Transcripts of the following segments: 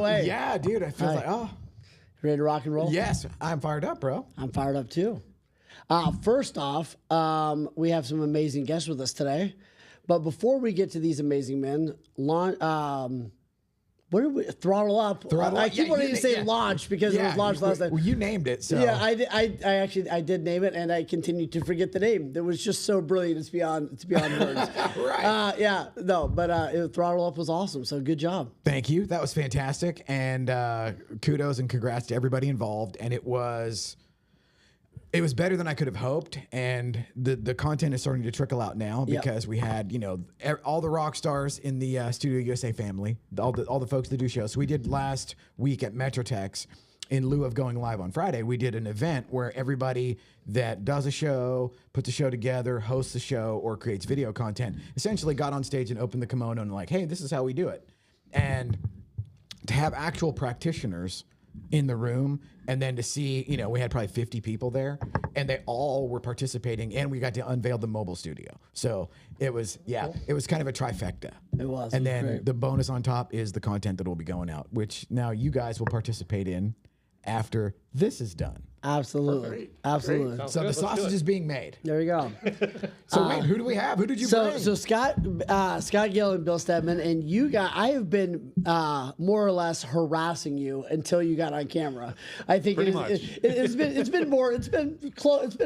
way. Yeah, dude. I feel like, Ready to rock and roll? yes, I'm fired up, bro. I'm fired up too. First off, we have some amazing guests with us today. But before we get to these amazing men, what did we Throttle Up? I keep wanting to say launch because it was launched last night. Well, you named it, so Yeah, I did name it, and I continued to forget the name. It was just so brilliant. It's beyond words. Right. But Throttle Up was awesome. So good job. Thank you. That was fantastic, and kudos and congrats to everybody involved. And it was better than I could have hoped, and the content is starting to trickle out now because we had all the rock stars in the studioUSA family, all the folks that do shows. So we did last week at MetroTex, in lieu of going live on Friday, we did an event where everybody that does a show, puts a show together, hosts a show, or creates video content essentially got on stage and opened the kimono and like, hey, this is how we do it. And to have actual practitioners in the room, and then to see, we had probably 50 people there, and they all were participating, and we got to unveil the mobile studio. So it was, it was kind of a trifecta. It was. And then great. the bonus on top is the content that will be going out, which now you guys will participate in after this is done. Absolutely. Perfect. Absolutely. Great. So the sausage is being made. There we go. So wait, who do we have? Who did you bring? So Scott Gill and Bill Stedman, and you I have been more or less harassing you until you got on camera. I think it's been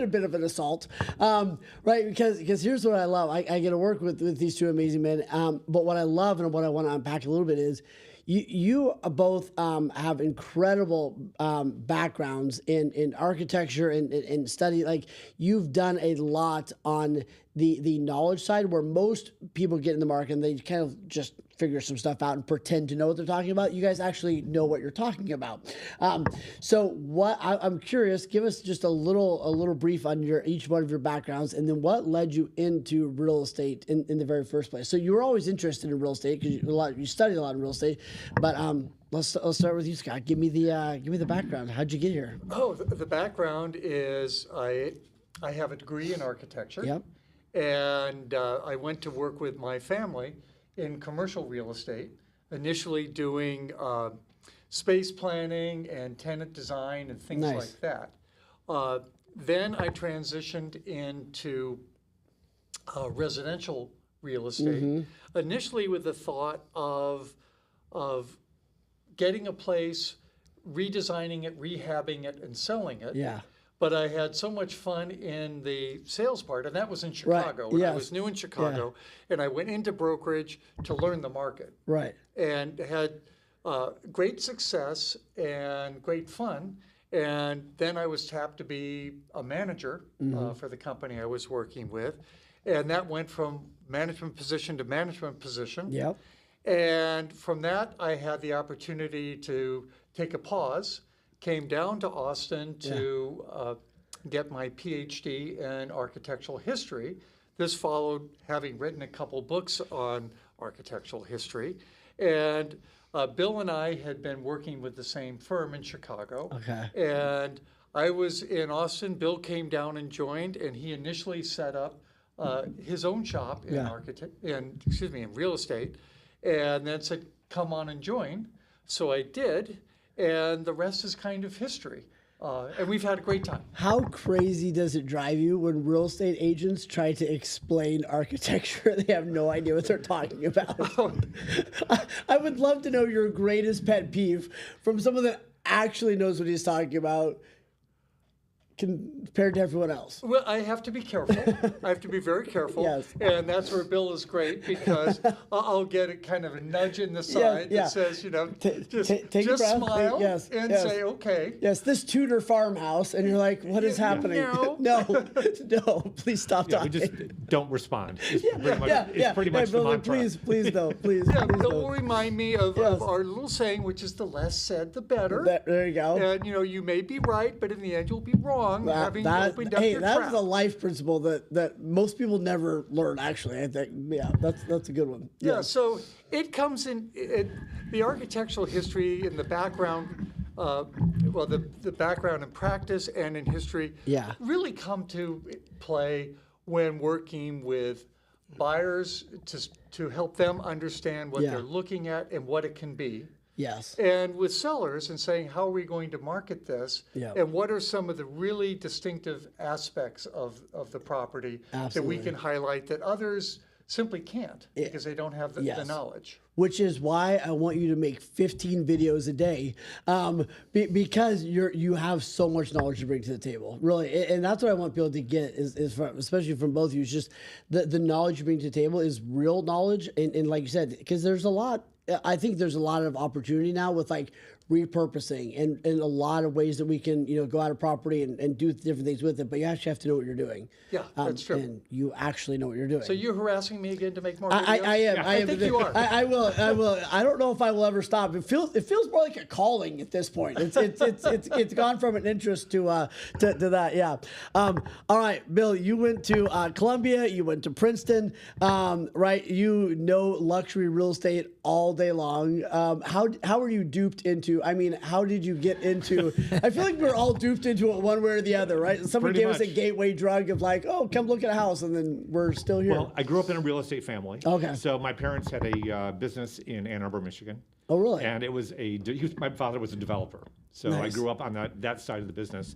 a bit of an assault, right? Because here's what I love. I get to work with these two amazing men. But what I love and what I want to unpack a little bit is you both have incredible backgrounds in architecture and study. Like, you've done a lot on the knowledge side, where most people get in the market and they kind of just figure some stuff out and pretend to know what they're talking about. You guys actually know what you're talking about. So I'm curious, give us just a little brief on each one of your backgrounds, and then what led you into real estate in the very first place. So you were always interested in real estate because you studied a lot in real estate, but let's start with you, Scott. Give me the background. How'd you get here? Oh, the background is I have a degree in architecture. Yep. And I went to work with my family in commercial real estate, initially doing space planning and tenant design and things like that. Then I transitioned into residential real estate, initially with the thought of getting a place, redesigning it, rehabbing it, and selling it. Yeah. But I had so much fun in the sales part, and that was in Chicago. Right. When Yes. I was new in Chicago, and I went into brokerage to learn the market. Right. And had great success and great fun. And then I was tapped to be a manager for the company I was working with. And that went from management position to management position. Yep. And from that, I had the opportunity to take a pause, came down to Austin to get my PhD in architectural history. This followed having written a couple books on architectural history. And Bill and I had been working with the same firm in Chicago. Okay. And I was in Austin. Bill came down and joined, and he initially set up his own shop in in real estate, and then said, "Come on and join." So I did, and the rest is kind of history. And we've had a great time. How crazy does it drive you when real estate agents try to explain architecture? They have no idea what they're talking about. I would love to know your greatest pet peeve from someone that actually knows what he's talking about compared to everyone else. Well, I have to be careful. I have to be very careful. Yes. And that's where Bill is great, because I'll get a kind of a nudge in the side that says, just smile and say, okay. Yes, this Tudor farmhouse. And you're like, what is happening? No, please stop talking. We just don't respond. It's pretty much the mantra. Please don't. Please. Yeah, please Bill don't. will remind me of our little saying, which is the less said, the better. There you go. And, you may be right, but in the end, you'll be wrong. Having opened up your trap. That's a life principle that most people never learn, actually. I think, that's a good one. Yeah, so it comes in, the architectural history in the background, the background in practice and in history really come to play when working with buyers to help them understand what they're looking at and what it can be. Yes. And with sellers and saying, how are we going to market this? Yeah. And what are some of the really distinctive aspects of the property that we can highlight that others simply can't because they don't have the knowledge? Which is why I want you to make 15 videos a day, because you have so much knowledge to bring to the table, really, and that's what I want people to get is from, especially from both of you, is just the knowledge you bring to the table is real knowledge, and like you said, because there's a lot. I think there's a lot of opportunity now with like repurposing and a lot of ways that we can, go out of property and do different things with it, but you actually have to know what you're doing. Yeah, that's true. And you actually know what you're doing. So you're harassing me again to make more videos? I am. Yeah. I think you are. I will. I don't know if I will ever stop. It feels more like a calling at this point. It's gone from an interest to that. Yeah. All right, Bill, you went to Columbia, you went to Princeton, right? You know luxury real estate all day long. How were you duped into? I mean, how did you get into? I feel like we're all duped into it one way or the other, right? Someone gave us a gateway drug of like, oh, come look at a house, and then we're still here. Well, I grew up in a real estate family. Okay. So my parents had a business in Ann Arbor, Michigan. Oh, really? And it was my father was a developer. So I grew up on that side of the business.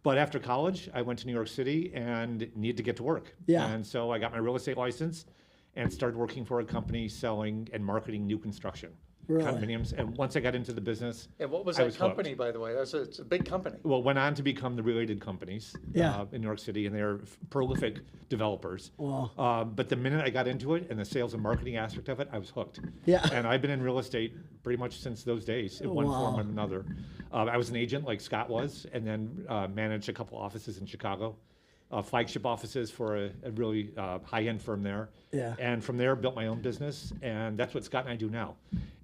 But after college, I went to New York City and needed to get to work. Yeah. And so I got my real estate license and started working for a company selling and marketing new construction. Really? Condominiums. And once I got into the business, And what was I that company, hooked. by the way? It's a big company. Well, went on to become the Related Companies in New York City, and they're prolific developers. Wow. But the minute I got into it and the sales and marketing aspect of it, I was hooked. Yeah. And I've been in real estate pretty much since those days, in one form or another. I was an agent like Scott was, and then managed a couple offices in Chicago. Flagship offices for a really high-end firm there. Yeah. And from there, built my own business, and that's what Scott and I do now.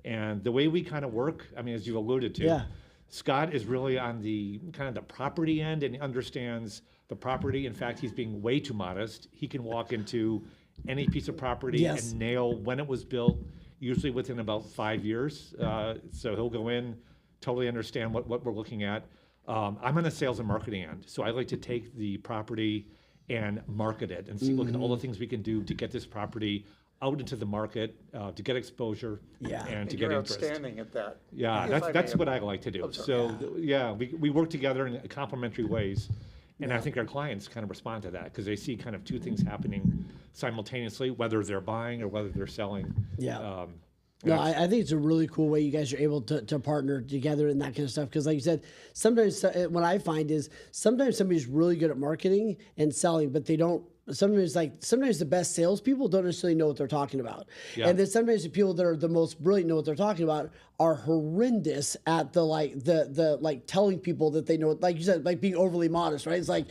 And the way we kind of work, I mean, as you alluded to, Scott is really on the kind of the property end, and he understands the property. In fact, he's being way too modest. He can walk into any piece of property and nail when it was built, usually within about 5 years. So he'll go in, totally understand what we're looking at. I'm on the sales and marketing end, so I like to take the property and market it and see, look at all the things we can do to get this property out into the market, to get exposure and to get interest. You're outstanding at that. Yeah, that's what I like to do. So we work together in complementary ways, and I think our clients kind of respond to that because they see kind of two things happening simultaneously, whether they're buying or whether they're selling. Yeah. No, I think it's a really cool way you guys are able to partner together and that kind of stuff. Because like you said, sometimes what I find is sometimes somebody's really good at marketing and selling, but they don't. Sometimes the best salespeople don't necessarily know what they're talking about. Yeah. And then sometimes the people that are the most brilliant know what they're talking about are horrendous at the telling people that they know, like you said, like being overly modest, right? It's like,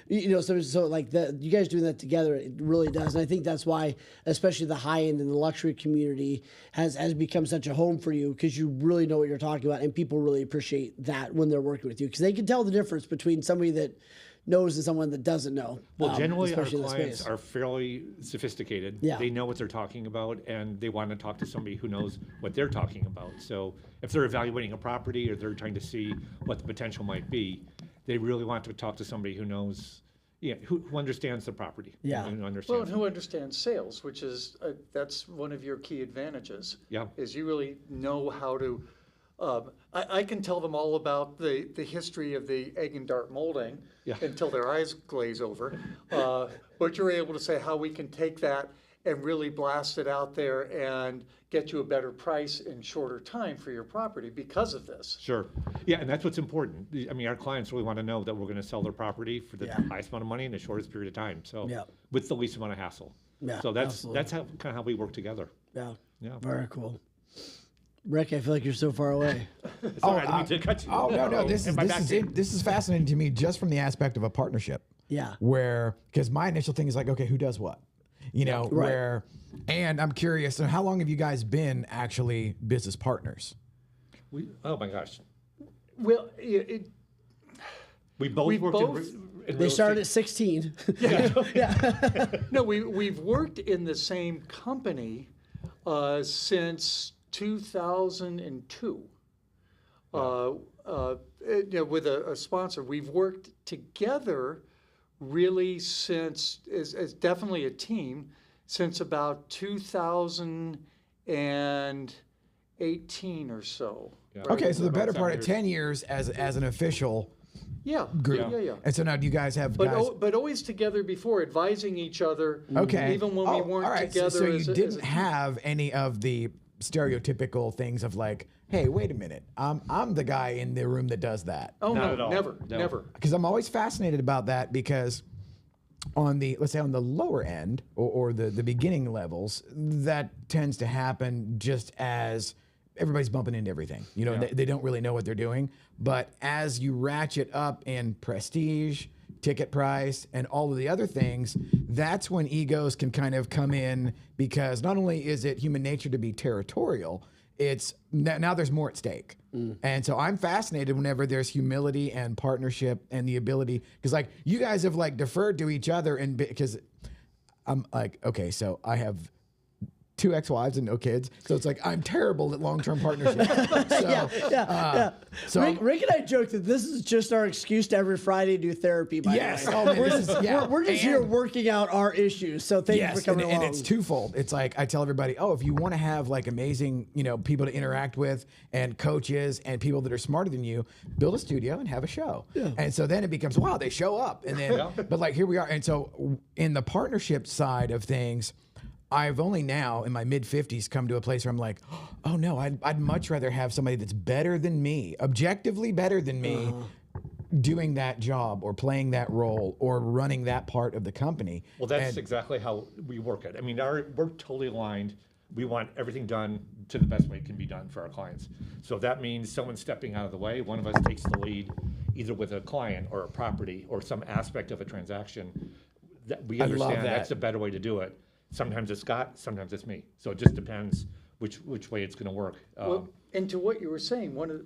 so like you guys doing that together, it really does. And I think that's why, especially the high end and the luxury community has become such a home for you, because you really know what you're talking about, and people really appreciate that when they're working with you, because they can tell the difference between somebody that knows and someone that doesn't know. Well, generally our clients are fairly sophisticated. Yeah. They know what they're talking about, and they want to talk to somebody who knows what they're talking about. So if they're evaluating a property or they're trying to see what the potential might be, they really want to talk to somebody who knows, who understands the property. Yeah. And who understands sales, which is, that's one of your key advantages. Yeah. Is you really know how to, I can tell them all about the history of the egg and dart molding until their eyes glaze over. But you're able to say how we can take that and really blast it out there and get you a better price in shorter time for your property because of this. Sure. Yeah, and that's what's important. I mean, our clients really want to know that we're going to sell their property for the highest amount of money in the shortest period of time. So with the least amount of hassle. Yeah, so that's how kind of how we work together. Yeah. Yeah. Very cool. Rick, I feel like you're so far away. No. This is fascinating to me just from the aspect of a partnership. Yeah. Where, because my initial thing is like, okay, who does what? And I'm curious, so how long have you guys been actually business partners? Oh my gosh. Well, we both worked in they started at 16. No, we've worked in the same company since 2002. With a sponsor. We've worked together really since, as definitely a team, since about 2008. 18 or so. Yeah. right? Okay, so the About better 7 part of years. 10 years as an official Yeah, group. yeah. And so now do you guys have But guys? but always together before, advising each other. Okay. Even when we weren't all right. together. So you as a didn't team. have any of the stereotypical things of like, hey, wait a minute, I'm the guy in the room that does that. Oh Not no, at all. never, No. never. Because I'm always fascinated about that because on the, let's say on the lower end or the beginning levels, that tends to happen just as everybody's bumping into everything. You know, they don't really know what they're doing. But as you ratchet up in prestige, ticket price, and all of the other things, that's when egos can kind of come in, because not only is it human nature to be territorial, it's now there's more at stake. And so I'm fascinated whenever there's humility and partnership and the ability, because like you guys have like deferred to each other, and because I'm like, okay, so I have 2 ex-wives and no kids, so it's like I'm terrible at long-term partnerships. So, So Rick and I joke that this is just our excuse to every Friday do therapy. By Yes. the way. Oh, man, we're this just, is- yeah. we're just here And- working out our issues. So thank you for coming and along. it's twofold. It's like I tell everybody, oh, if you want to have like amazing, people to interact with and coaches and people that are smarter than you, build a studio and have a show. Yeah. And so then it becomes, wow, they show up. And then, but like here we are. And so in the partnership side of things, I've only now in my mid 50s come to a place where I'm like, oh no, I'd much rather have somebody that's better than me, objectively better than me, doing that job or playing that role or running that part of the company. Well, that's exactly how we work it. I mean, we're totally aligned. We want everything done to the best way it can be done for our clients. So if that means someone stepping out of the way, one of us takes the lead, either with a client or a property or some aspect of a transaction. That we understand that's a better way to do it. Sometimes it's Scott, sometimes it's me. So it just depends which way it's going to work. Well, and to what you were saying, one of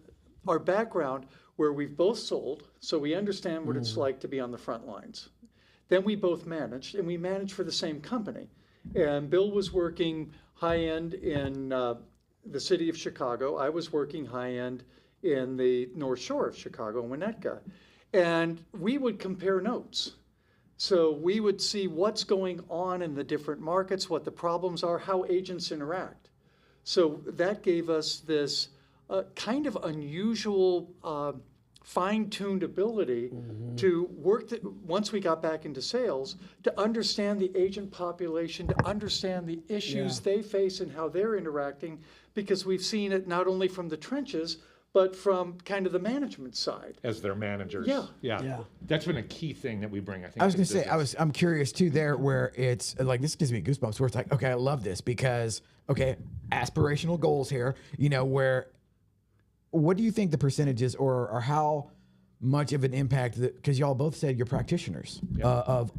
our background where we've both sold, so we understand what it's like to be on the front lines. Then we both managed, and we managed for the same company. And Bill was working high end in the city of Chicago. I was working high end in the North Shore of Chicago, in Winnetka. And we would compare notes. So we would see what's going on in the different markets, what the problems are, how agents interact. So that gave us this kind of unusual, fine-tuned ability to work, once we got back into sales, to understand the agent population, to understand the issues they face and how they're interacting, because we've seen it not only from the trenches, but from kind of the management side. As their managers. Yeah. That's been a key thing that we bring, I think. I was to going the to say, business. I'm curious too there, where it's like, this gives me goosebumps, where it's like, okay, I love this because, okay, aspirational goals here, where, what do you think the percentages or how much of an impact, because y'all both said you're practitioners of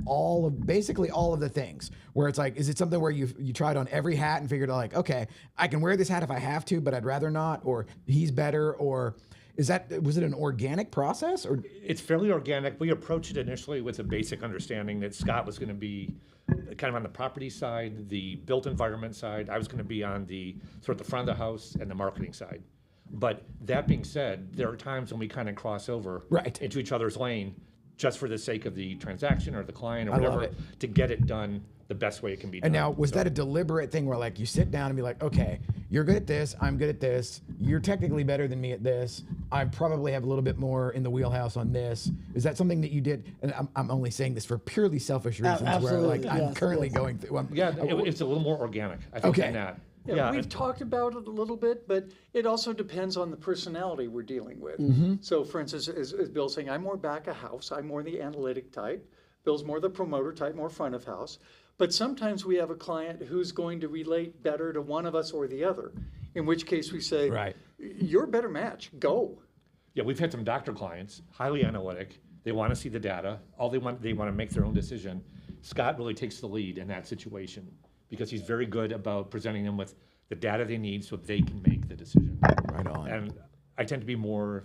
basically all of the things, where it's like, is it something where you tried on every hat and figured out like, okay, I can wear this hat if I have to, but I'd rather not, or he's better, or was it an organic process? Or It's fairly organic. We approached it initially with a basic understanding that Scott was going to be kind of on the property side, the built environment side. I was going to be on the sort of the front of the house and the marketing side. But that being said, there are times when we kind of cross over into each other's lane just for the sake of the transaction or the client or whatever, to get it done the best way it can be done. And now, was that a deliberate thing where like you sit down and be like, okay, you're good at this, I'm good at this, you're technically better than me at this, I probably have a little bit more in the wheelhouse on this. Is that something that you did? And I'm only saying this for purely selfish reasons, where like I'm currently going through. It's a little more organic, I think, than that. Yeah, we've talked about it a little bit, but it also depends on the personality we're dealing with. So for instance, as Bill's saying, I'm more back of house, I'm more the analytic type. Bill's more the promoter type, more front of house. But sometimes we have a client who's going to relate better to one of us or the other, in which case we say, you're a better match, go. Yeah, we've had some doctor clients, highly analytic. They want to see the data. They want to make their own decision. Scott really takes the lead in that situation, because he's very good about presenting them with the data they need so they can make the decision. Right on. And I tend to be more,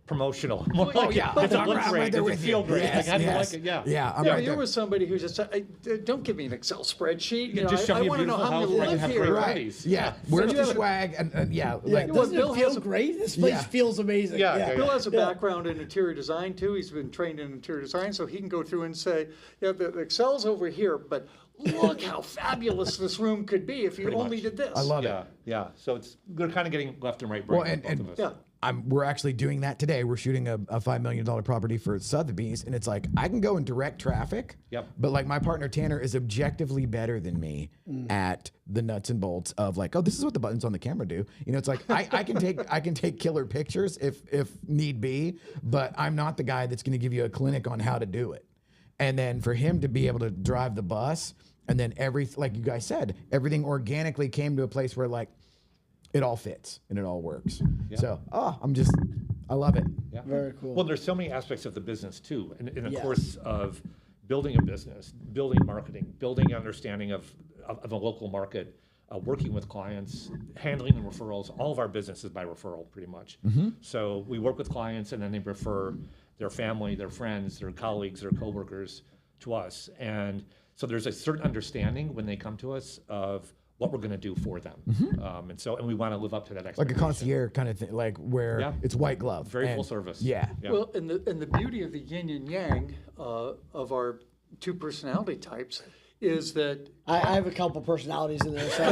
promotional. More Well, yeah. Does it I'm look right great? there Does it with feel you. great? Yes, Like, how do you yes. like it? Yeah. Yeah, I'm Yeah, right you there. were somebody who just said, don't give me an Excel spreadsheet. You know, Just show I me a want to know beautiful how house many where you live have here. great Right. parties. Yeah, where's you the have- swag? And Like, doesn't Bill it feel has a- great? This place feels amazing. Yeah. Bill has a background in interior design too. He's been trained in interior design, so he can go through and say, the Excel's over here, but look how fabulous this room could be if you Pretty only much. did this. I love it. Yeah. So we're kind of getting left and right Well, brain. and both of us. Yeah. We're actually doing that today. We're shooting a $5 million property for Sotheby's, and it's like I can go and direct traffic. Yep. But like my partner Tanner is objectively better than me at the nuts and bolts of like, oh, this is what the buttons on the camera do. You know, it's like I can take killer pictures if need be, but I'm not the guy that's going to give you a clinic on how to do it. And then for him to be able to drive the bus, and then like you guys said, everything organically came to a place where like it all fits and it all works. Yeah. So, I love it. Yeah. Very cool. Well, there's so many aspects of the business too. In the course of building a business, building marketing, building understanding of a local market, working with clients, handling the referrals. All of our business is by referral, pretty much. So we work with clients, and then they refer their family, their friends, their colleagues, their coworkers to us. And so there's a certain understanding when they come to us of what we're going to do for them. And we want to live up to that expectation. Like a concierge kind of thing, like where it's white glove. Very full service. Yeah. Well, and the beauty of the yin and yang of our two personality types is that I have a couple personalities in there. So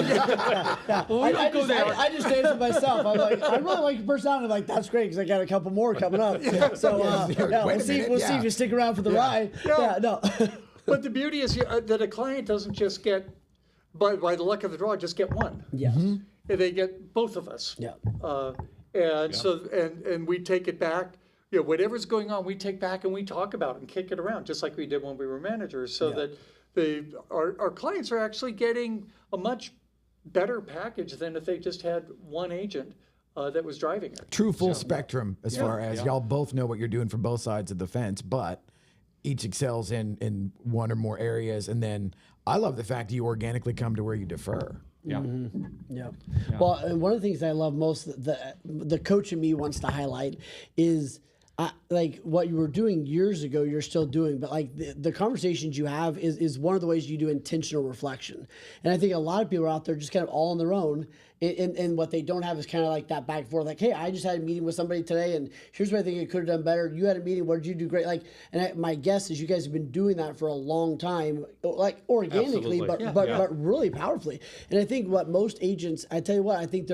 Well, we don't go there. I just answer myself. I'm like, I really like your personality. I'm like, that's great because I got a couple more coming up. So we'll see if you stick around for the ride. Yeah, no. But the beauty is that a client doesn't just get, by the luck of the draw, just get one. Yes. They get both of us. Yeah. And we take it back. You know, whatever's going on, we take back and we talk about it and kick it around, just like we did when we were managers, so that our clients are actually getting a much better package than if they just had one agent that was driving it. True full spectrum as far as y'all both know what you're doing from both sides of the fence, but each excels in one or more areas. And then I love the fact that you organically come to where you defer. Yeah. Yeah. Well, and one of the things I love most, the coach in me wants to highlight is like what you were doing years ago, you're still doing, but like the conversations you have is one of the ways you do intentional reflection. And I think a lot of people are out there just kind of all on their own. And what they don't have is kind of like that back and forth, like, hey, I just had a meeting with somebody today, and here's what I think I could have done better. You had a meeting, what did you do great? Like, and my guess is you guys have been doing that for a long time, like organically, but really powerfully. And I think what most agents, I tell you what, I think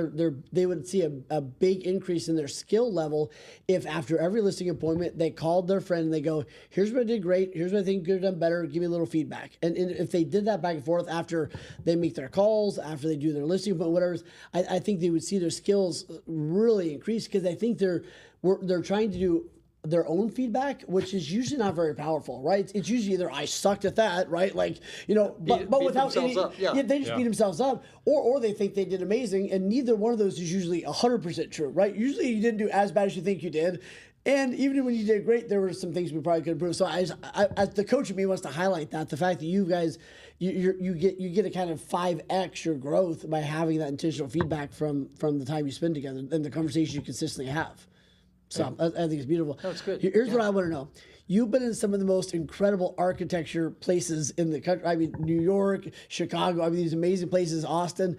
they would see a big increase in their skill level if after every listing appointment they called their friend and they go, here's what I did great, here's what I think could have done better, give me a little feedback. And if they did that back and forth after they make their calls, after they do their listing appointment, whatever. I think they would see their skills really increase because I think they're trying to do their own feedback, which is usually not very powerful, right? It's usually either I sucked at that, right? Like, you know, but without any, they just beat themselves up, or they think they did amazing, and neither one of those is usually 100% true, right? Usually you didn't do as bad as you think you did. And even when you did great, there were some things we probably could improve. So the coach in me wants to highlight that, the fact that you guys, you get a kind of 5x your growth by having that intentional feedback from the time you spend together and the conversation you consistently have. So I think it's beautiful. That's good. Here's what I want to know. You've been in some of the most incredible architecture places in the country. I mean, New York, Chicago, I mean, these amazing places, Austin.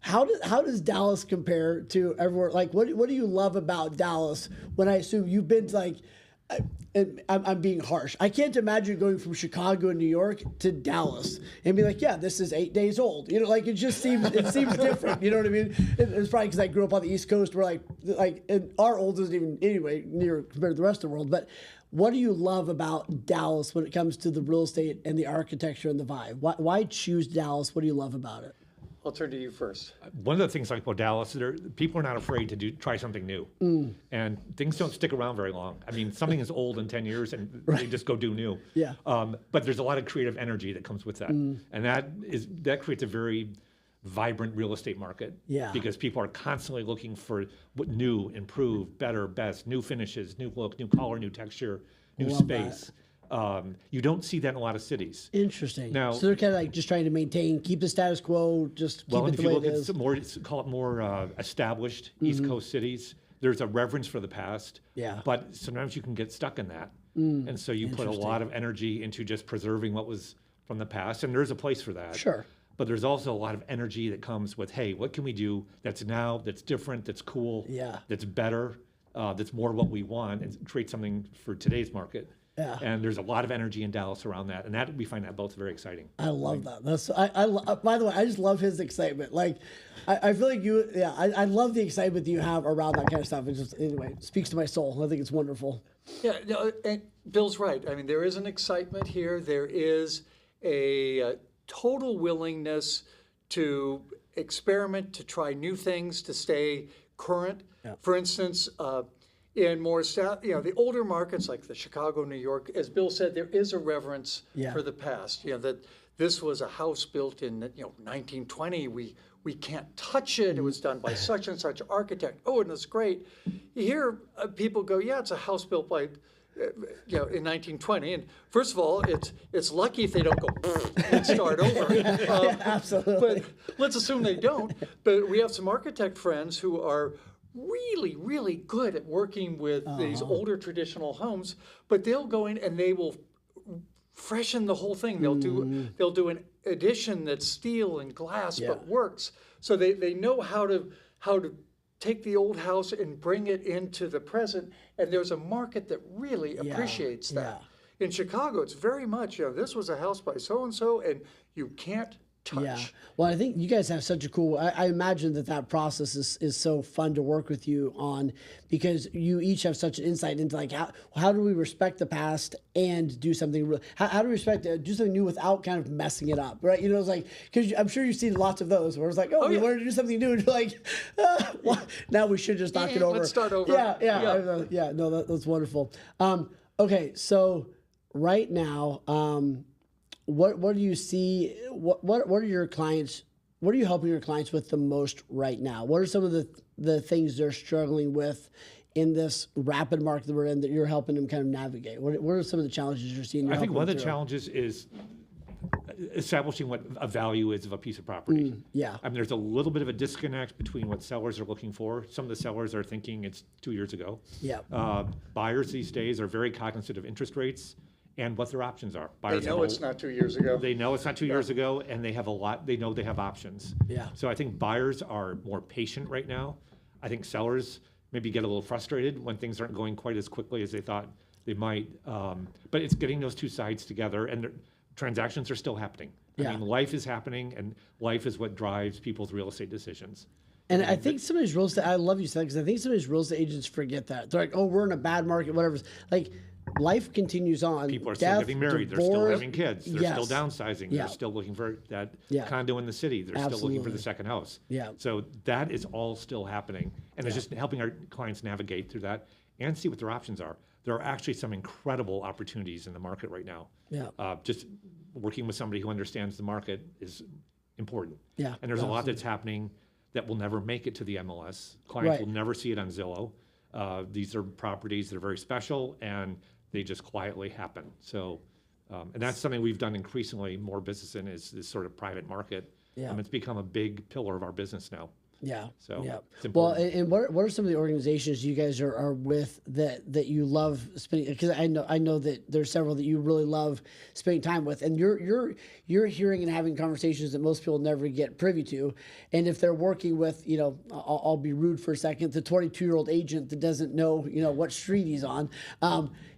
How does Dallas compare to everywhere? Like, what do you love about Dallas when I assume you've been to, like, and I'm being harsh. I can't imagine going from Chicago and New York to Dallas and be like, yeah, this is 8 days old. You know, like it seems different. You know what I mean? It's probably because I grew up on the East Coast where like and our old isn't even anyway near compared to the rest of the world. But what do you love about Dallas when it comes to the real estate and the architecture and the vibe? Why choose Dallas? What do you love about it? I'll turn to you first. One of the things I like about Dallas, people are not afraid to try something new. And things don't stick around very long. I mean, something is old in 10 years and they just go do new. Yeah. But there's a lot of creative energy that comes with that. And that creates a very vibrant real estate market. Yeah. Because people are constantly looking for what new, improved, better, best, new finishes, new look, new color, new texture, new space. You don't see that in a lot of cities. Interesting. Now, so they're kind of like just trying to keep the status quo, just keep it the way it is. Well, if you look at more established East Coast cities, there's a reverence for the past. Yeah. But sometimes you can get stuck in that. And so you put a lot of energy into just preserving what was from the past. And there's a place for that. Sure. But there's also a lot of energy that comes with, hey, what can we do that's now, that's different, that's cool, that's better, that's more what we want, and create something for today's market. And there's a lot of energy in Dallas around that, and that we find that both very exciting. I love that. By the way, I just love his excitement. Like, I feel like you, I love the excitement that you have around that kind of stuff. It just, anyway, speaks to my soul. I think it's wonderful. Yeah, no, and Bill's right. I mean, there is an excitement here. There is a total willingness to experiment, to try new things, to stay current. Yeah. For instance, in more, the older markets like the Chicago, New York, as Bill said, there is a reverence for the past. That this was a house built in 1920. We can't touch it. It was done by such and such architect. Oh, and it's great. You hear people go, yeah, it's a house built by in 1920. And first of all, it's lucky if they don't go and start over. Absolutely. But let's assume they don't. But we have some architect friends who are really, really good at working with these older traditional homes, but they'll go in and they will freshen the whole thing. They'll do an addition that's steel and glass but works. So they know how to take the old house and bring it into the present, and there's a market that really appreciates that. In Chicago, it's very much, this was a house by so-and-so, and you can't touch. Yeah. Well, I think you guys have such a cool, I imagine that process is so fun to work with you on, because you each have such an insight into like how do we respect the past and do something how do we do something new without kind of messing it up, right? It's like, because I'm sure you've seen lots of those where it's like, we wanted to do something new, and you're like, now we should just knock it over. Let's start over. Yeah. No, that's wonderful. Okay, so right now, what do you see? What are your clients? What are you helping your clients with the most right now? What are some of the things they're struggling with in this rapid market that we're in that you're helping them kind of navigate? What are some of the challenges you're seeing? I think one of the challenges is establishing what a value is of a piece of property. I mean, there's a little bit of a disconnect between what sellers are looking for. Some of the sellers are thinking it's 2 years ago. Buyers these days are very cognizant of interest rates and what their options are. Buyers they know it's not 2 years ago. They know it's not 2 years ago, and they have a lot. They know they have options. So I think buyers are more patient right now. I think sellers maybe get a little frustrated when things aren't going quite as quickly as they thought they might. But it's getting those two sides together, and transactions are still happening. I mean, life is happening, and life is what drives people's real estate decisions. And I think some of these real estate, I love you said, because I think some of these real estate agents forget that. They're like, oh, we're in a bad market, whatever. Like, life continues on. People are still getting married. They're still having kids. They're still downsizing. They're still looking for that condo in the city. They're still looking for the second house. So that is all still happening. And it's just helping our clients navigate through that and see what their options are. There are actually some incredible opportunities in the market right now. Just working with somebody who understands the market is important. And there's a lot that's happening that will never make it to the MLS. Clients will never see it on Zillow. These are properties that are very special, and they just quietly happen. So, and that's something we've done increasingly more business in, is this sort of private market. It's become a big pillar of our business now. So it's important. Well, and what are some of the organizations you guys are with that you love spending? Because I know that there's several that you really love spending time with, and you're hearing and having conversations that most people never get privy to. And if they're working with, I'll be rude for a second, the 22-year-old agent that doesn't know, what street he's on,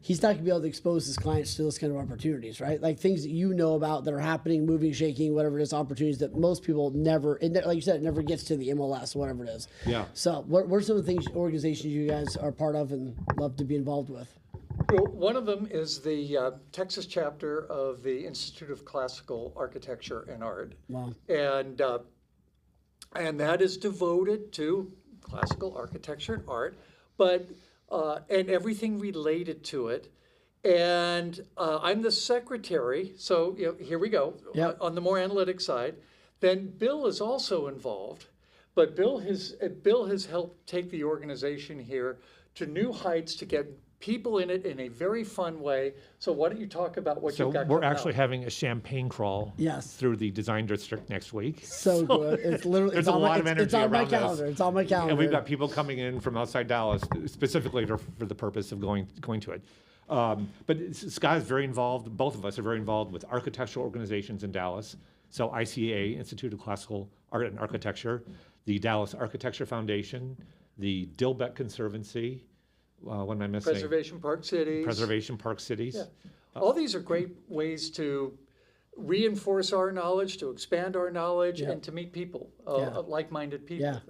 he's not going to be able to expose his clients to those kind of opportunities, right? Like things that you know about that are happening, moving, shaking, whatever it is, opportunities that most people never, like you said, it never gets to the MLS, whatever it is. So what are some of the things, organizations you guys are part of and love to be involved with? Well, one of them is the Texas chapter of the Institute of Classical Architecture and Art. Wow. And that is devoted to classical architecture and art, but and everything related to it. And I'm the secretary, so here we go, on the more analytic side. Then Bill is also involved, but Bill has helped take the organization here to new heights to get people in it in a very fun way. So why don't you talk about what you've got we're actually having a champagne crawl through the design district next week. So good. It's literally there's a lot of energy around this. It's on my calendar. And we've got people coming in from outside Dallas specifically for the purpose of going to it. But Scott is very involved. Both of us are very involved with architectural organizations in Dallas. So ICA, Institute of Classical Art and Architecture, the Dallas Architecture Foundation, the Dilbeck Conservancy, what am I missing? Preservation Park Cities. Preservation Park Cities. Yeah. All these are great ways to reinforce our knowledge, to expand our knowledge, and to meet people, like-minded people.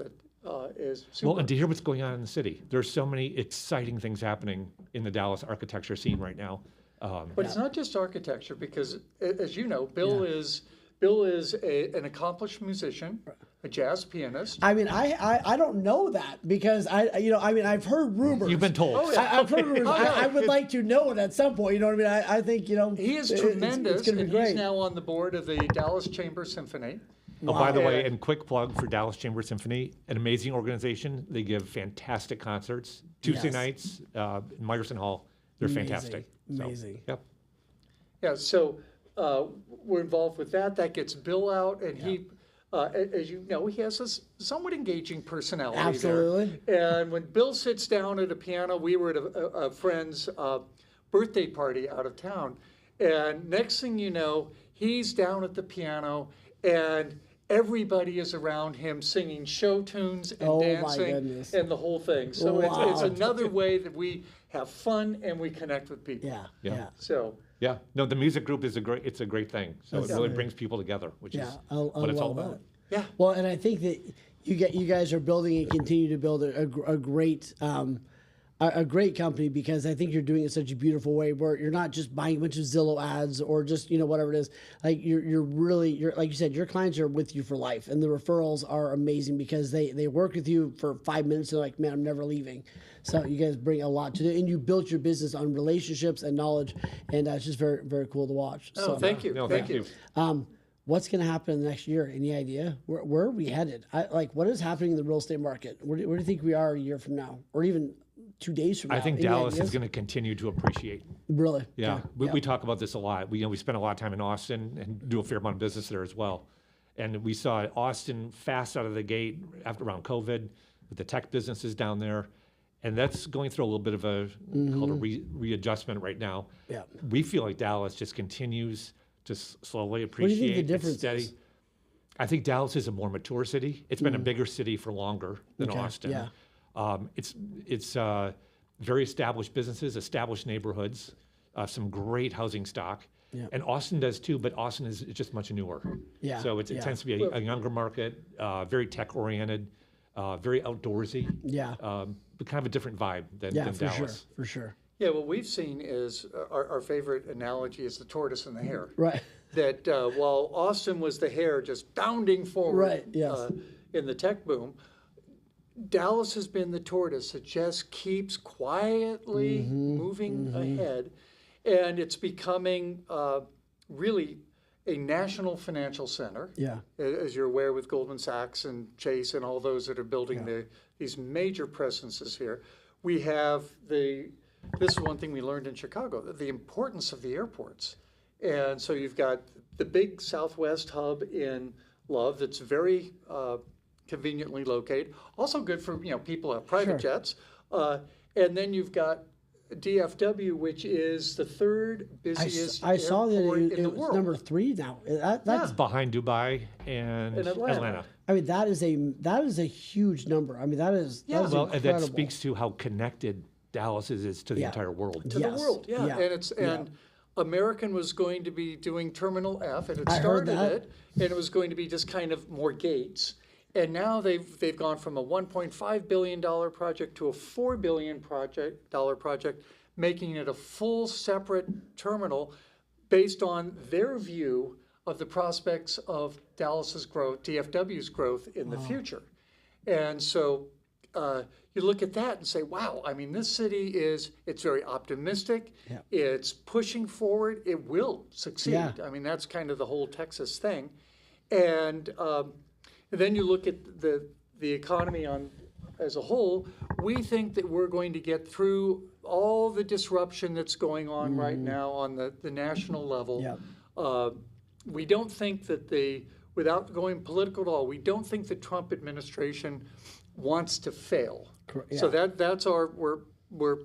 That is super. Well, and to hear what's going on in the city. There's so many exciting things happening in the Dallas architecture scene right now. But it's not just architecture, because as you know, Bill is an accomplished musician, a jazz pianist. I mean, I don't know that because I've heard rumors. You've been told. Oh, yeah. I've heard rumors. I would like to know it at some point. You know what I mean? I think he is tremendous, it's gonna be great. He's now on the board of the Dallas Chamber Symphony. Oh, by the way, and quick plug for Dallas Chamber Symphony, an amazing organization. They give fantastic concerts. Tuesday nights in Meyerson Hall. They're fantastic. Amazing. So, yep. Yeah, so we're involved with that. That gets Bill out, and he, as you know, he has a somewhat engaging personality. Absolutely. There. And when Bill sits down at a piano, we were at a friend's birthday party out of town, and next thing you know, he's down at the piano, and everybody is around him singing show tunes and dancing and the whole thing. So it's another way that we have fun and we connect with people. Yeah. So. Yeah, no, the music group is it's a great thing. So it really brings people together, which is what it's all about. Yeah. Well, and I think that you guys are building and continue to build a great company, because I think you're doing it in such a beautiful way where you're not just buying a bunch of Zillow ads or just whatever it is. Like you're like you said, your clients are with you for life, and the referrals are amazing because they work with you for 5 minutes and they're like, man, I'm never leaving. So you guys bring a lot to do, and you built your business on relationships and knowledge, and it's just very, very cool to watch. Oh, thank you. No, thank you. What's going to happen in the next year? Any idea? Where are we headed? What is happening in the real estate market? Where do you think we are a year from now, or even 2 days from now? I think Dallas is going to continue to appreciate. Really? Yeah. We talk about this a lot. We spend a lot of time in Austin and do a fair amount of business there as well. And we saw Austin fast out of the gate around COVID with the tech businesses down there. And that's going through a little bit of a called a readjustment right now. Yeah. We feel like Dallas just continues to slowly appreciate. What do you think the difference is? I think Dallas is a more mature city. It's been a bigger city for longer than Austin. Yeah. It's very established businesses, established neighborhoods, some great housing stock. Yeah. And Austin does too, but Austin is just much newer. Yeah. So it tends to be a younger market, very tech oriented, very outdoorsy. Yeah. But kind of a different vibe than for Dallas. For sure. Yeah, what we've seen is our favorite analogy is the tortoise and the hare. Right. That while Austin was the hare just bounding forward Right, yes. In the tech boom, Dallas has been the tortoise that just keeps quietly moving ahead. And it's becoming really a national financial center. Yeah. As you're aware, with Goldman Sachs and Chase and all those that are building these major presences here. We have this is one thing we learned in Chicago, the importance of the airports. And so you've got the big Southwest hub in Love that's very conveniently located. Also good for people who have private jets. And then you've got DFW, which is the third busiest I saw that in the was world. number 3 now. That's behind Dubai and Atlanta. I mean, that is a huge number. I mean, that is well, incredible. that speaks to how connected Dallas is to the entire world. To the world, and American was going to be doing Terminal F, and it started it, and it was going to be just kind of more gates. And now they've gone from a $1.5 billion project to a $4 billion project, making it a full separate terminal based on their view of the prospects of Dallas's growth, DFW's growth in the future. And so you look at that and say, wow, I mean, this city it's very optimistic. Yeah. It's pushing forward. It will succeed. Yeah. I mean, that's kind of the whole Texas thing. And then you look at the economy as a whole. We think that we're going to get through all the disruption that's going on right now on the national level. Yeah. We don't think that without going political at all, we don't think the Trump administration wants to fail. Yeah. So that's we're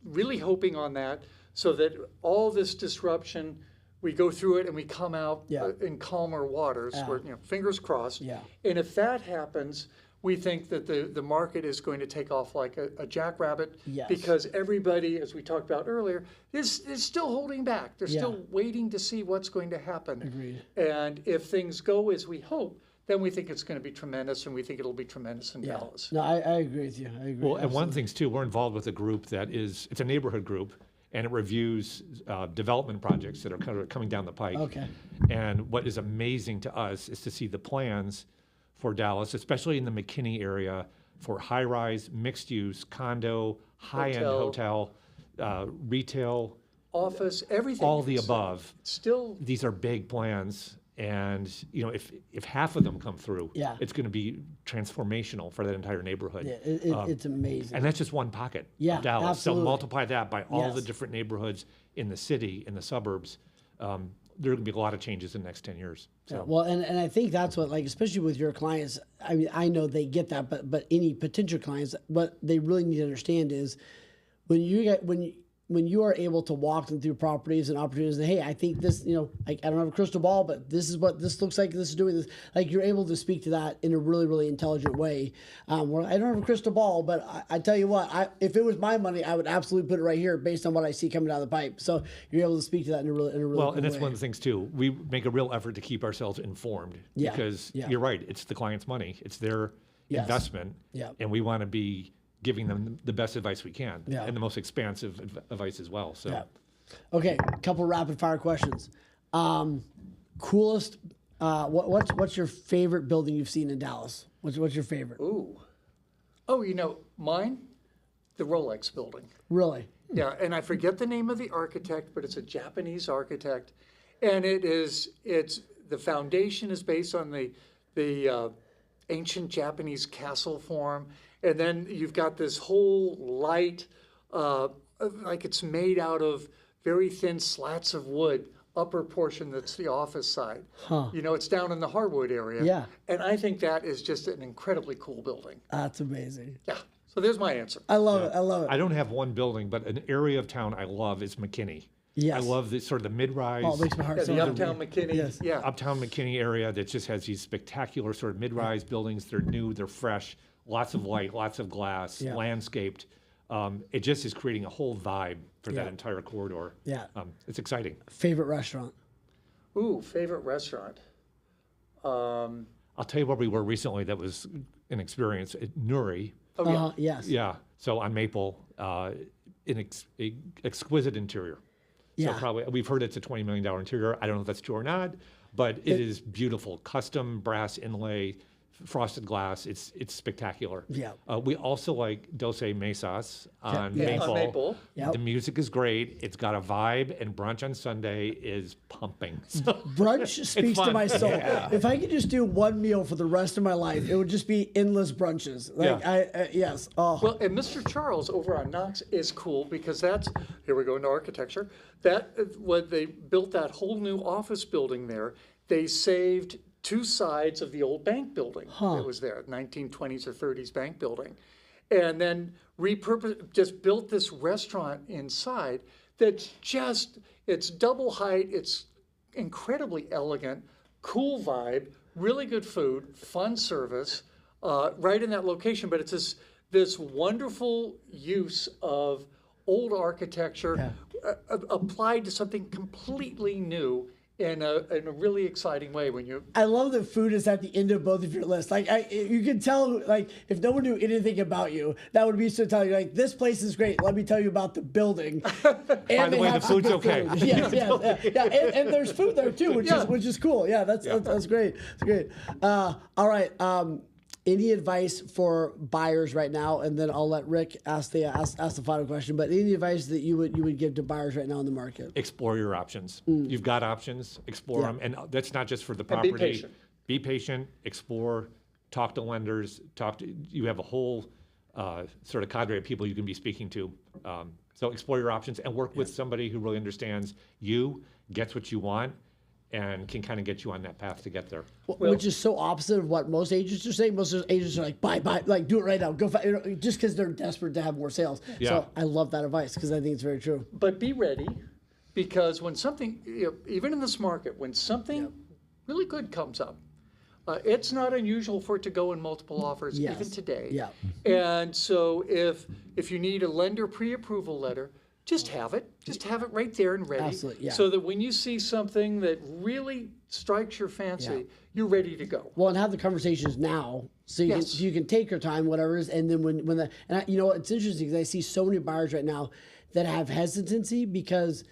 really hoping on that, so that all this disruption, we go through it and we come out in calmer waters. We're fingers crossed. Yeah. And if that happens, we think that the market is going to take off like a jackrabbit Yes. because everybody, as we talked about earlier, is still holding back. They're still waiting to see what's going to happen. Agreed. And if things go as we hope, then we think it's going to be tremendous, and we think it'll be tremendous in Dallas. No, I agree with you. I agree. Well, and one of the things too, we're involved with a group that it's a neighborhood group, and it reviews development projects that are kind of coming down the pike. Okay. And what is amazing to us is to see the plans for Dallas, especially in the McKinney area, for high-rise, mixed-use, condo, high-end hotel, retail, Office, everything. all the above. Still, These are big plans, and if half of them come through, it's going to be transformational for that entire neighborhood. Yeah, it's amazing. And that's just one pocket of Dallas. Absolutely. So multiply that by all the different neighborhoods in the city, in the suburbs. There are going to be a lot of changes in the next 10 years. So. Yeah, well, and I think that's what, like, especially with your clients, I mean, I know they get that, but any potential clients, what they really need to understand is when you are able to walk them through properties and opportunities, and hey, I think this, I don't have a crystal ball, but this is what this looks like, this is doing this. Like, you're able to speak to that in a really, really intelligent way. Where I don't have a crystal ball, but I tell you what, if it was my money, I would absolutely put it right here based on what I see coming down the pipe. So you're able to speak to that in a really well, cool and that's way. one of the things too. We make a real effort to keep ourselves informed because you're right. It's the client's money. It's their investment, and we want to be giving them the best advice we can and the most expansive advice as well. So, okay, a couple rapid fire questions. Coolest. What's your favorite building you've seen in Dallas? What's your favorite? ooh. Oh, mine? The Rolex building. Really? Yeah, and I forget the name of the architect, but it's a Japanese architect. And it's the foundation is based on the ancient Japanese castle form. And then you've got this whole light, like it's made out of very thin slats of wood, upper portion that's the office side. It's down in the Harwood area. Yeah. And I think that is just an incredibly cool building. That's amazing. Yeah. So there's my answer. I love it. I love it. I don't have one building, but an area of town I love is McKinney. Yes. I love the sort of the mid-rise. Oh, it makes my heart so The happy. Uptown McKinney. Yes. Yeah. Uptown McKinney area that just has these spectacular sort of mid-rise buildings. They're new, they're fresh, lots of light, lots of glass, landscaped. It just is creating a whole vibe for that entire corridor. Yeah. It's exciting. Favorite restaurant? Ooh, favorite restaurant. I'll tell you where we were recently that was an experience at Nuri. Oh, yeah. Yes. Yeah, so on Maple, an exquisite interior. So probably, we've heard it's a $20 million interior. I don't know if that's true or not, but it is beautiful. Custom brass inlay, frosted glass. It's spectacular. Yeah. We also like Doce Mesas on Yeah. Maple. On Maple. Yep. The music is great. It's got a vibe, and brunch on Sunday is pumping. So, Brunch speaks to fun. my soul. If I could just do one meal for the rest of my life, it would just be endless brunches. Like yes. Oh. Well, and Mr. Charles over on Knox is cool because here we go into architecture. When they built that whole new office building there, they saved two sides of the old bank building that was there, 1920s or 30s bank building, and then just built this restaurant inside that's it's double height, it's incredibly elegant, cool vibe, really good food, fun service, right in that location, but it's this wonderful use of old architecture applied to something completely new in a really exciting way. I love that food is at the end of both of your lists. Like you can tell, like if no one knew anything about you, that would be so telling. Like this place is great. Let me tell you about the building. by the way, the food's okay. Yes, yeah. And there's food there too, which is cool. Yeah, that's great. That's great. All right. Any advice for buyers right now, and then I'll let Rick ask the final question. But any advice that you would give to buyers right now in the market? Explore your options. You've got options. Explore them, and that's not just for the property. be patient. Be patient. Explore. Talk to lenders. You have a whole sort of cadre of people you can be speaking to. So explore your options and work with somebody who really understands you, gets what you want, and can kind of get you on that path to get there. Which is so opposite of what most agents are saying. Most agents are like, buy, like do it right now, go just because they're desperate to have more sales. Yeah. So I love that advice because I think it's very true. But be ready, because when something, even in this market, when something really good comes up, It's not unusual for it to go in multiple offers Yes. even today. Yeah. And so if you need a lender pre-approval letter, just have it. Just have it right there and ready. Absolutely, yeah. So that when you see something that really strikes your fancy, you're ready to go. Well, and have the conversations now, so you can take your time, whatever it is, and then you know, it's interesting because I see so many buyers right now that have hesitancy because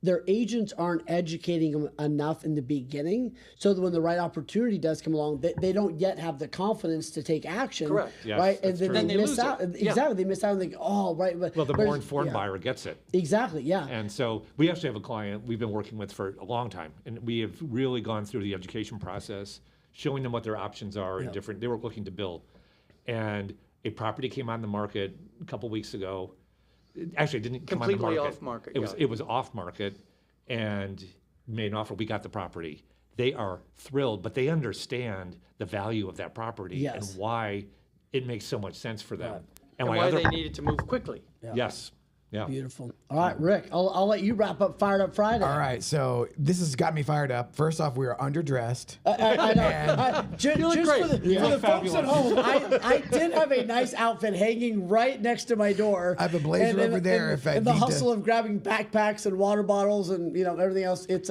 their agents aren't educating them enough in the beginning, so that when the right opportunity does come along, they don't yet have the confidence to take action. Correct. Yes, right, and that's then true. they Then they miss lose out. it. Exactly, they miss out and think, oh, right. But Well, the more informed yeah. buyer gets it. Exactly. Yeah. And so we actually have a client we've been working with for a long time, and we have really gone through the education process, showing them what their options are in different. They were looking to build, and a property came on the market a couple weeks ago. Actually, it didn't come on the Completely market. off market, It was off market, and made an offer. We got the property. They are thrilled, but they understand the value of that property and why it makes so much sense for them, And why they needed to move quickly. Yes. Yeah. Beautiful. All right, Rick, I'll let you wrap up Fired Up Friday. All right, so this has got me fired up. First off, we are underdressed. I know. Just for the folks at home, I did have a nice outfit hanging right next to my door. I have a blazer over there if I and the need to- hustle of grabbing backpacks and water bottles and everything else, it's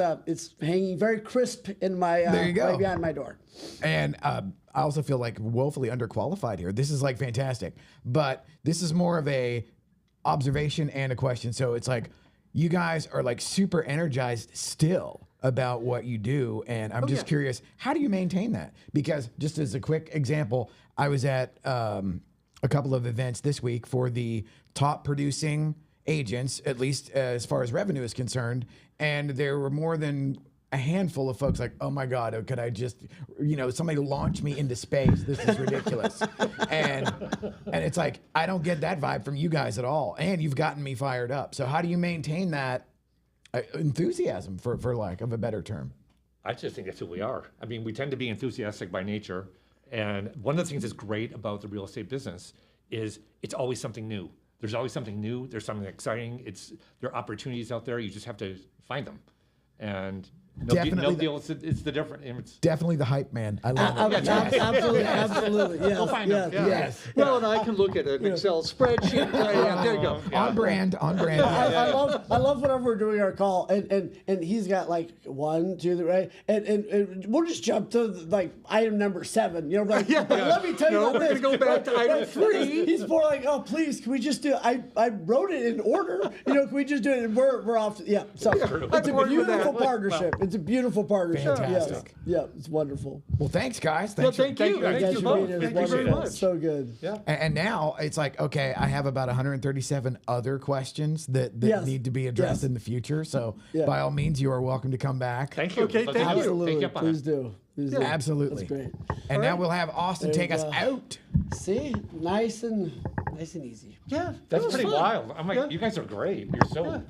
hanging very crisp in my There you go. right behind my door. And I also feel like woefully underqualified here. This is like fantastic, but this is more of a observation and a question. So it's like you guys are like super energized still about what you do, and I'm just curious, how do you maintain that? Because just as a quick example, I was at a couple of events this week for the top producing agents, at least as far as revenue is concerned, and there were more than a handful of folks like, oh my God, could I just, somebody launch me into space? This is ridiculous. and it's like, I don't get that vibe from you guys at all. And you've gotten me fired up. So how do you maintain that enthusiasm, for lack of a better term? I just think that's who we are. I mean, we tend to be enthusiastic by nature. And one of the things that's great about the real estate business is it's always something new. There's always something new. There's something exciting. There are opportunities out there. You just have to find them. And no deal. It's the different. It's Definitely the hype man. I love it. Absolutely. Yes. I'll find them. Yes. Well, and I can look at an Excel spreadsheet. There you go. On brand. I love whenever we're doing our call and he's got like 1, 2, 3, right? And we'll just jump to like item number 7. But let me tell you about we're this. gonna go back to item 3. He's more like, oh please, can we just do it? I wrote it in order. Can we just do it? And we're off. So it's a beautiful partnership. It's a beautiful partnership. Fantastic. Yeah, it's wonderful. Well, thanks guys. Thank you. You guys Thank you for both. being here. Thank It's you very wonderful. much. So good. Yeah. And now it's like, okay, I have about 137 other questions that need to be addressed in the future. So by all means, you are welcome to come back. Thank you. Okay, thank you. Absolutely. Take you up on Please it. do. Please do. Absolutely. That's great. And now we'll have Austin take us out. See, nice and easy. Yeah. That's that was pretty fun. wild. I'm like, you guys are great. You're so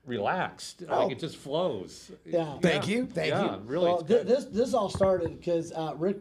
relaxed. Like it just flows. Yeah. Thank you. Thank you. Yeah, really. Well, it's good. this all started because Rick